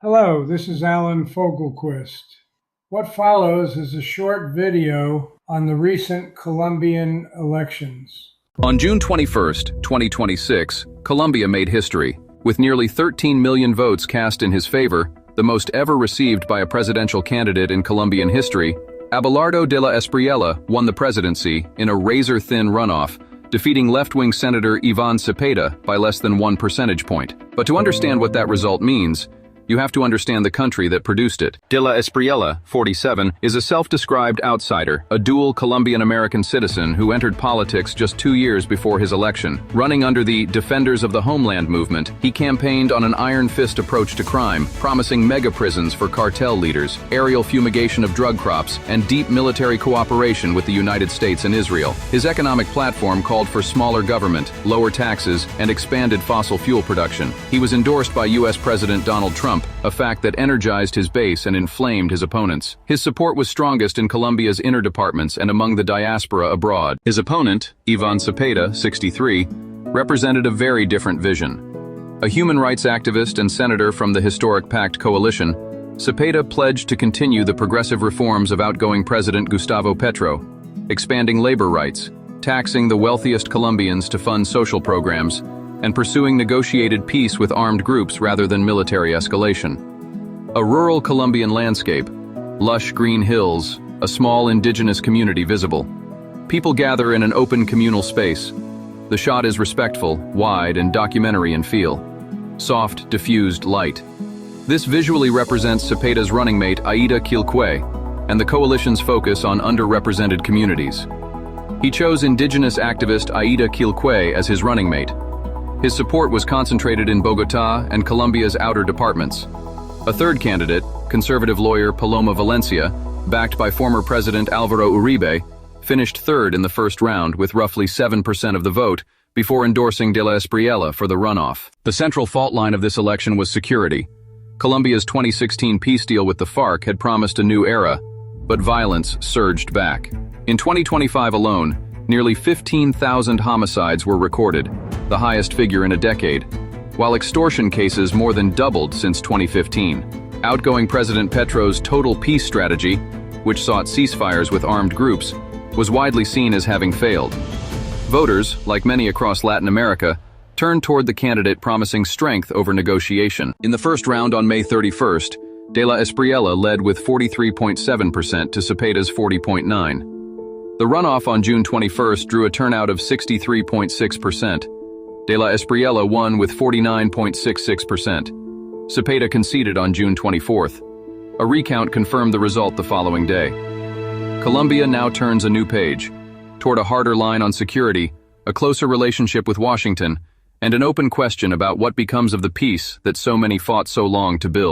Hello, this is Alan Fogelquist. What follows is a short video on the recent Colombian elections. On June 21st, 2026, Colombia made history, with nearly 13 million votes cast in his favor, the most ever received by a presidential candidate in Colombian history. Abelardo de la Espriella won the presidency in a razor-thin runoff, defeating left-wing Senator Iván Cepeda by less than 1 percentage point. But to understand what that result means, you have to understand the country that produced it. De la Espriella, 47, is a self-described outsider, a dual Colombian-American citizen who entered politics just 2 years before his election. Running under the Defenders of the Homeland movement, he campaigned on an iron-fist approach to crime, promising mega-prisons for cartel leaders, aerial fumigation of drug crops, and deep military cooperation with the United States and Israel. His economic platform called for smaller government, lower taxes, and expanded fossil fuel production. He was endorsed by U.S. President Donald Trump, a fact that energized his base and inflamed his opponents. His support was strongest in Colombia's inner departments and among the diaspora abroad. His opponent, Iván Cepeda, 63, represented a very different vision. A human rights activist and senator from the historic PACT coalition, Cepeda pledged to continue the progressive reforms of outgoing President Gustavo Petro, expanding labor rights, taxing the wealthiest Colombians to fund social programs, and pursuing negotiated peace with armed groups rather than military escalation. A rural Colombian landscape, lush green hills, a small indigenous community visible. People gather in an open communal space. The shot is respectful, wide, and documentary in feel. Soft, diffused light. This visually represents Cepeda's running mate Aida Quilque and the coalition's focus on underrepresented communities. He chose indigenous activist Aida Quilque as his running mate. His support was concentrated in Bogotá and Colombia's outer departments. A third candidate, conservative lawyer Paloma Valencia, backed by former President Álvaro Uribe, finished third in the first round with roughly 7% of the vote before endorsing de la Espriella for the runoff. The central fault line of this election was security. Colombia's 2016 peace deal with the FARC had promised a new era, but violence surged back. In 2025 alone, nearly 15,000 homicides were recorded, the highest figure in a decade, while extortion cases more than doubled since 2015. Outgoing President Petro's total peace strategy, which sought ceasefires with armed groups, was widely seen as having failed. Voters, like many across Latin America, turned toward the candidate promising strength over negotiation. In the first round on May 31st, de la Espriella led with 43.7% to Cepeda's 40.9%. The runoff on June 21st drew a turnout of 63.6%. De la Espriella won with 49.66%. Cepeda conceded on June 24th. A recount confirmed the result the following day. Colombia now turns a new page, toward a harder line on security, a closer relationship with Washington, and an open question about what becomes of the peace that so many fought so long to build.